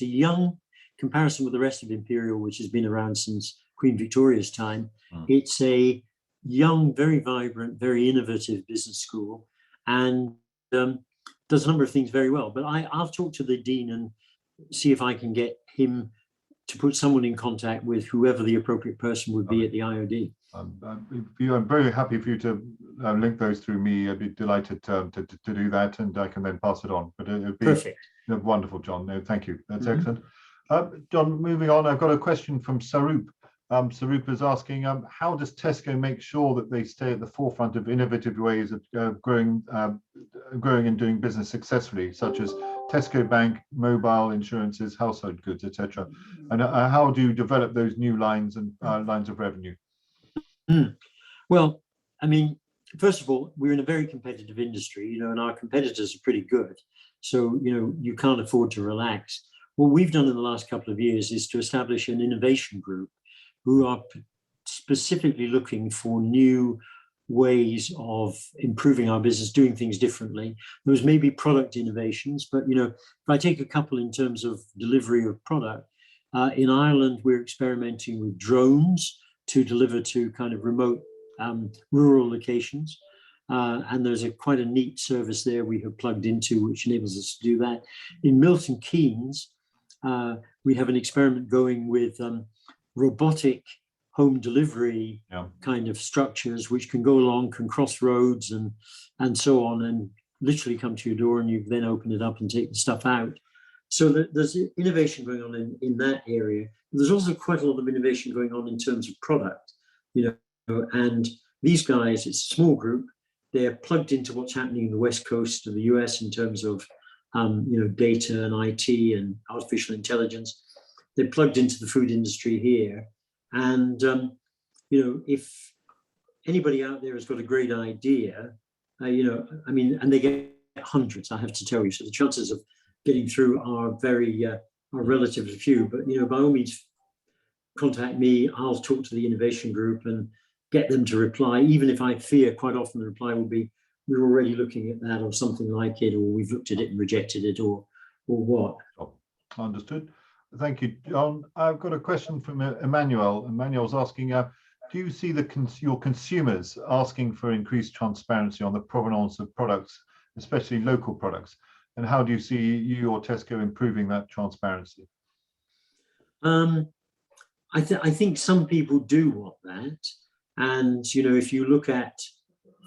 a young comparison with the rest of Imperial, which has been around since Queen Victoria's time. It's a young, very vibrant, very innovative business school, and does a number of things very well. But I'll talk to the dean and see if I can get him to put someone in contact with whoever the appropriate person would be at the IoD. I'm very happy for you to link those through me. I'd be delighted to do that, and I can then pass it on. But it'd be perfect. Wonderful, John. No, thank you. That's excellent. John, moving on, I've got a question from Sarup. Sarup is asking, how does Tesco make sure that they stay at the forefront of innovative ways of growing and doing business successfully, such as Tesco Bank, mobile insurances, household goods, etc. And how do you develop those new lines and lines of revenue? Well, I mean, first of all, we're in a very competitive industry, and our competitors are pretty good. So, you can't afford to relax. What we've done in the last couple of years is to establish an innovation group who are specifically looking for new ways of improving our business, doing things differently. Those may be product innovations, but if I take a couple in terms of delivery of product, in Ireland, we're experimenting with drones to deliver to kind of remote rural locations. And there's quite a neat service there we have plugged into, which enables us to do that. In Milton Keynes, we have an experiment going with robotic home delivery kind of structures, which can go along, can cross roads and so on, and literally come to your door, and you then open it up and take the stuff out. So there's innovation going on in that area. There's also quite a lot of innovation going on in terms of product, and these guys, it's a small group, they're plugged into what's happening in the West Coast of the US in terms of data and IT and artificial intelligence. They're plugged into the food industry here. And, if anybody out there has got a great idea, and they get hundreds, I have to tell you. So the chances of getting through are relatively few. But, by all means, contact me. I'll talk to the innovation group and get them to reply, even if I fear quite often the reply will be, we're already looking at that or something like it, or we've looked at it and rejected it, or what. Oh, understood. Thank you, John. I've got a question from Emmanuel. Emmanuel's asking, do you see your consumers asking for increased transparency on the provenance of products, especially local products? And how do you see you or Tesco improving that transparency? I think some people do want that. And, if you look at,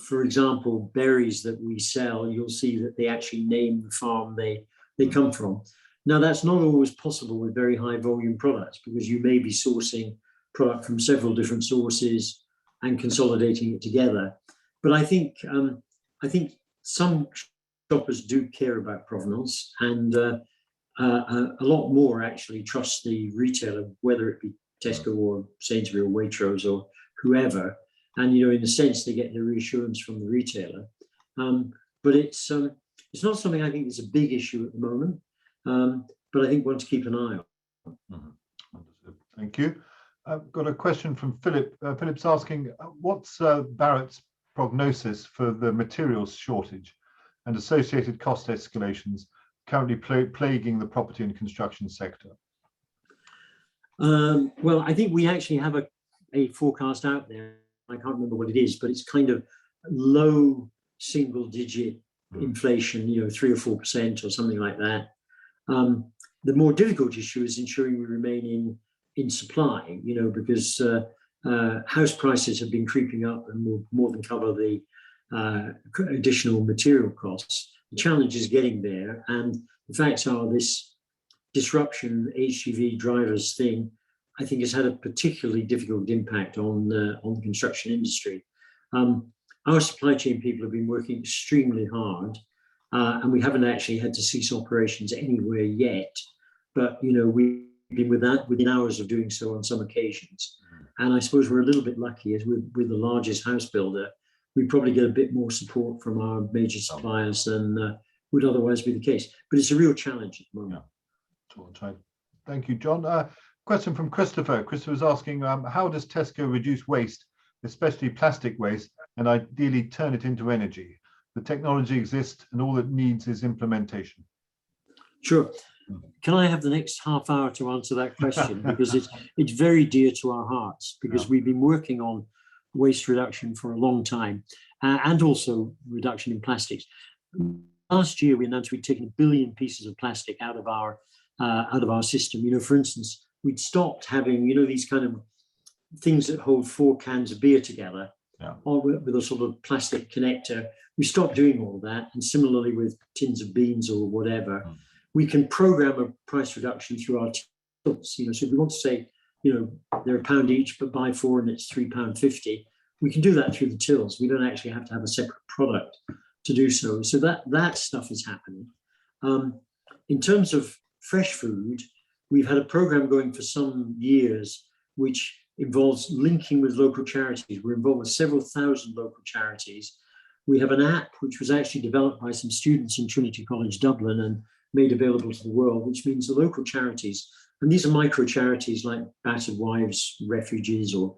for example, berries that we sell, you'll see that they actually name the farm they come from. Now, that's not always possible with very high volume products, because you may be sourcing product from several different sources and consolidating it together. But I think some shoppers do care about provenance, and a lot more actually trust the retailer, whether it be Tesco or Sainsbury's or Waitrose or whoever. And in a sense, they get the reassurance from the retailer. But it's not something I think is a big issue at the moment. But I think one to keep an eye on. Thank you. I've got a question from Philip. Philip's asking, what's Barrett's prognosis for the materials shortage and associated cost escalations currently plaguing the property and construction sector? Well, I think we actually have a forecast out there. I can't remember what it is, but it's kind of low single digit inflation, 3 or 4% or something like that. The more difficult issue is ensuring we remain in supply, because house prices have been creeping up and will more than cover the additional material costs. The challenge is getting there, and the facts are this disruption, HGV drivers thing, I think has had a particularly difficult impact on the construction industry. Our supply chain people have been working extremely hard, and we haven't actually had to cease operations anywhere yet. But we've been within hours of doing so on some occasions. And I suppose we're a little bit lucky, as we're the largest house builder. We probably get a bit more support from our major suppliers than would otherwise be the case. But it's a real challenge at the moment. Yeah. Thank you, John. Question from Christopher. Christopher's asking, how does Tesco reduce waste, especially plastic waste, and ideally turn it into energy? The technology exists and all it needs is implementation. Sure. Can I have the next half hour to answer that question? Because it's very dear to our hearts, because we've been working on waste reduction for a long time, and also reduction in plastics. Last year, we announced we'd taken 1 billion pieces of plastic out of our system. For instance, we'd stopped having, these kind of things that hold 4 cans of beer together, or with a sort of plastic connector. We stopped doing all that. And similarly with tins of beans or whatever, we can program a price reduction through our tills. So if we want to say, they're £1 each, but buy 4 and it's £3.50, we can do that through the tills. We don't actually have to have a separate product to do so. So that stuff is happening. In terms of fresh food, we've had a program going for some years, which involves linking with local charities. We're involved with several thousand local charities. We have an app which was actually developed by some students in Trinity College Dublin and made available to the world, which means the local charities, and these are micro charities like battered wives refuges, or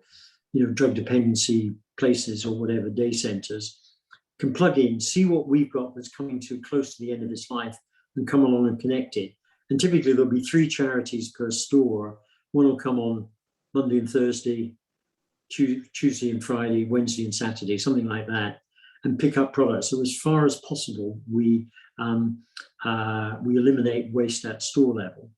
drug dependency places, or whatever, day centres, can plug in, see what we've got that's coming too close to the end of its life, and come along and connect it. And typically there'll be 3 charities per store. One will come on Monday and Thursday, Tuesday and Friday, Wednesday and Saturday, something like that, and pick up products. So as far as possible, we eliminate waste at store level.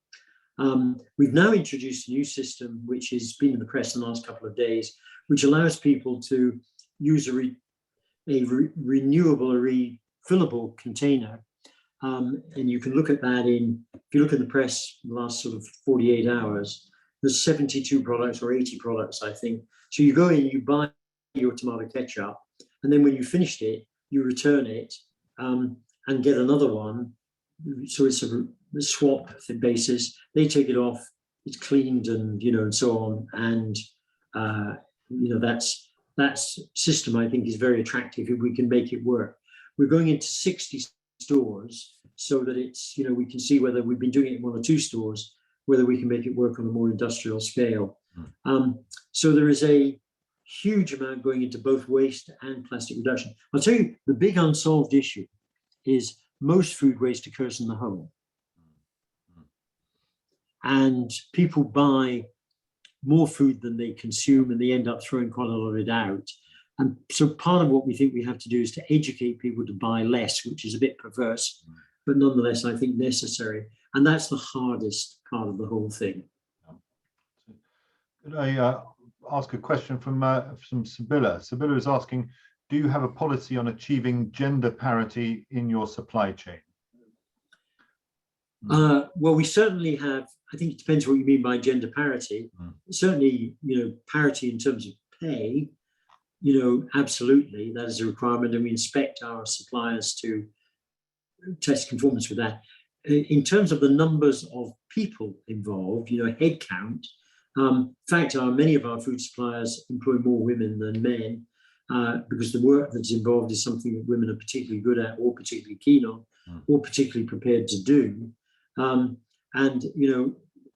We've now introduced a new system, which has been in the press in the last couple of days, which allows people to use a renewable, a refillable container. And you can look at that if you look in the press in the last sort of 48 hours, there's 72 products or 80 products, I think. So you go in, you buy your tomato ketchup, and then when you finished it, you return it and get another one. So it's a swap basis. They take it off, it's cleaned, and and so on. And that system, I think, is very attractive if we can make it work. We're going into 60 stores so that it's, we can see whether we've been doing it in 1 or 2 stores, whether we can make it work on a more industrial scale. So there is a huge amount going into both waste and plastic reduction. I'll tell you, the big unsolved issue is most food waste occurs in the home. And people buy more food than they consume, and they end up throwing quite a lot of it out. And so part of what we think we have to do is to educate people to buy less, which is a bit perverse, but nonetheless, I think necessary. And that's the hardest part of the whole thing. Could I ask a question from Sibylla? Sibylla is asking, do you have a policy on achieving gender parity in your supply chain? Well, we certainly have. I think it depends what you mean by gender parity. Certainly, parity in terms of pay, absolutely, that is a requirement, and we inspect our suppliers to test conformance with that. In terms of the numbers of people involved, head count, fact are many of our food suppliers employ more women than men, because the work that's involved is something that women are particularly good at, or particularly keen on, or particularly prepared to do. And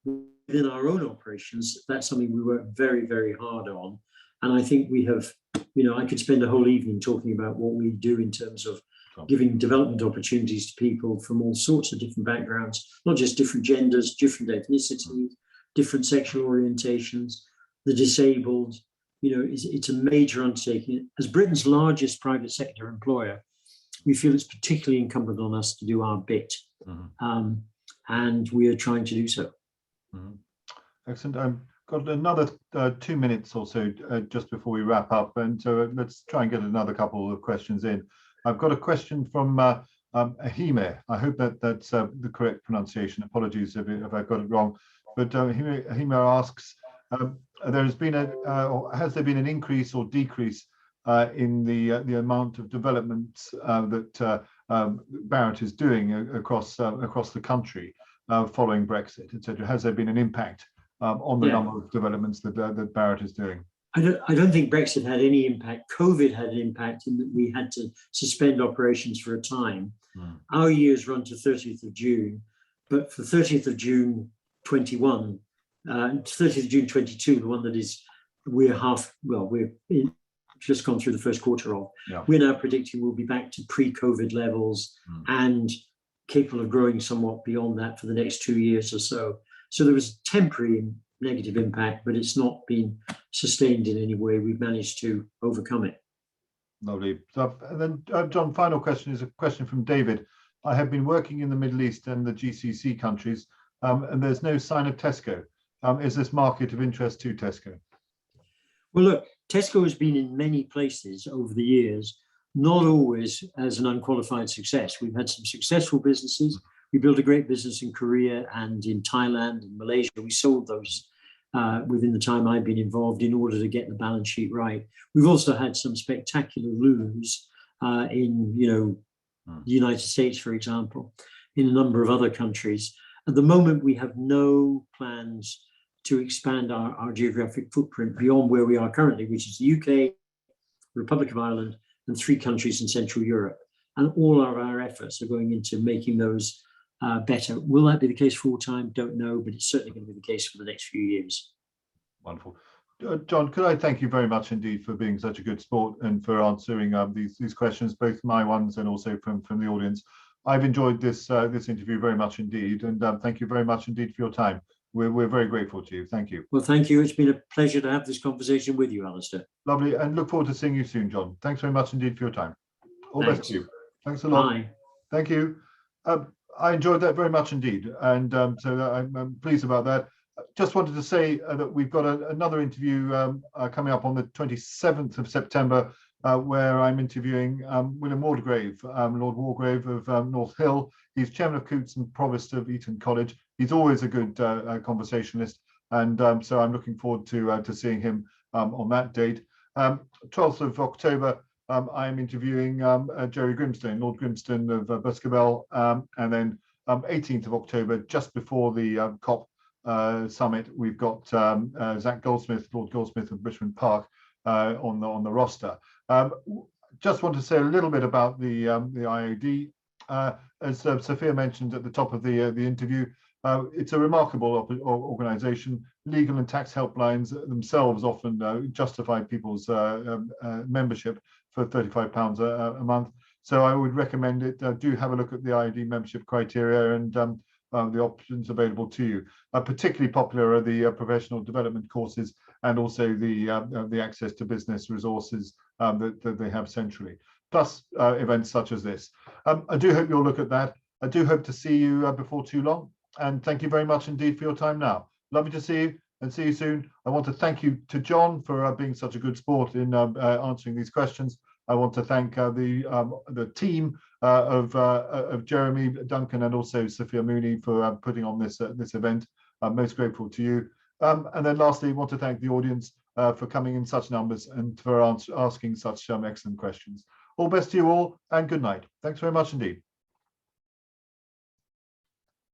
within our own operations, that's something we work very, very hard on. And I think we have, I could spend a whole evening talking about what we do in terms of giving development opportunities to people from all sorts of different backgrounds, not just different genders, different ethnicities, different sexual orientations, the disabled. It's a major undertaking. As Britain's largest private sector employer, we feel it's particularly incumbent on us to do our bit. and we are trying to do so. Excellent. I've got another 2 minutes or so just before we wrap up, and so let's try and get another couple of questions in. I've got a question from Ahime. I hope that that's the correct pronunciation. Apologies if I've got it wrong. But Ahime asks, has there been an increase or decrease in the amount of development that Barratt is doing across the country following Brexit, etc.? Has there been an impact on the number of developments that Barratt is doing? I don't think Brexit had any impact. COVID had an impact in that we had to suspend operations for a time. Our years run to 30th of June, but for 30th of June 21, 30th of June 22, the one that is we're just gone through the first quarter of, we're now predicting we'll be back to pre-COVID levels and capable of growing somewhat beyond that for the next 2 years or so. So there was temporary negative impact, but it's not been sustained in any way. We've managed to overcome it. Lovely. So, and then, John, final question is a question from David. I have been working in the Middle East and the GCC countries, and there's no sign of Tesco. Is this market of interest to Tesco? Well, look, Tesco has been in many places over the years, not always as an unqualified success. We've had some successful businesses. We built a great business in Korea and in Thailand and Malaysia. We sold those within the time I've been involved in order to get the balance sheet right. We've also had some spectacular lose in, the United States, for example, in a number of other countries. At the moment, we have no plans to expand our geographic footprint beyond where we are currently, which is the UK, Republic of Ireland, and 3 countries in Central Europe. And all of our efforts are going into making those better. Will that be the case full time? Don't know, but it's certainly going to be the case for the next few years. Wonderful. John, could I thank you very much indeed for being such a good sport and for answering these questions, both my ones and also from the audience. I've enjoyed this interview very much indeed, and thank you very much indeed for your time. We're very grateful to you. Thank you. Well, thank you. It's been a pleasure to have this conversation with you, Alistair. Lovely, and look forward to seeing you soon, John. Thanks very much indeed for your time. All the best to you. Thanks a lot. Bye. Thank you. I enjoyed that very much indeed, and so I'm pleased about that. Just wanted to say that we've got another interview coming up on the 27th of September, where I'm interviewing William Wargrave, Lord Wargrave of North Hill. He's chairman of Coots and provost of Eton College. He's always a good conversationalist, and so I'm looking forward to seeing him on that date. 12th of October, I'm interviewing Jerry Grimstone, Lord Grimstone of Boscobel, and then 18th of October, just before the COP summit, we've got Zach Goldsmith, Lord Goldsmith of Richmond Park, on the roster. Just want to say a little bit about the IoD. As Sophia mentioned at the top of the interview, it's a remarkable organisation. Legal and tax helplines themselves often justify people's membership for £35 a month. So I would recommend it. Do have a look at the IoD membership criteria and the options available to you. Particularly popular are the professional development courses and also the access to business resources that they have centrally, plus events such as this. I do hope you'll look at that. I do hope to see you before too long. And thank you very much indeed for your time now. Lovely to see you and see you soon. I want to thank you to John for being such a good sport in answering these questions. I want to thank the team of Jeremy, Duncan, and also Sophia Mooney for putting on this event. I'm most grateful to you. And then lastly, I want to thank the audience for coming in such numbers and for asking such excellent questions. All best to you all, and good night. Thanks very much indeed.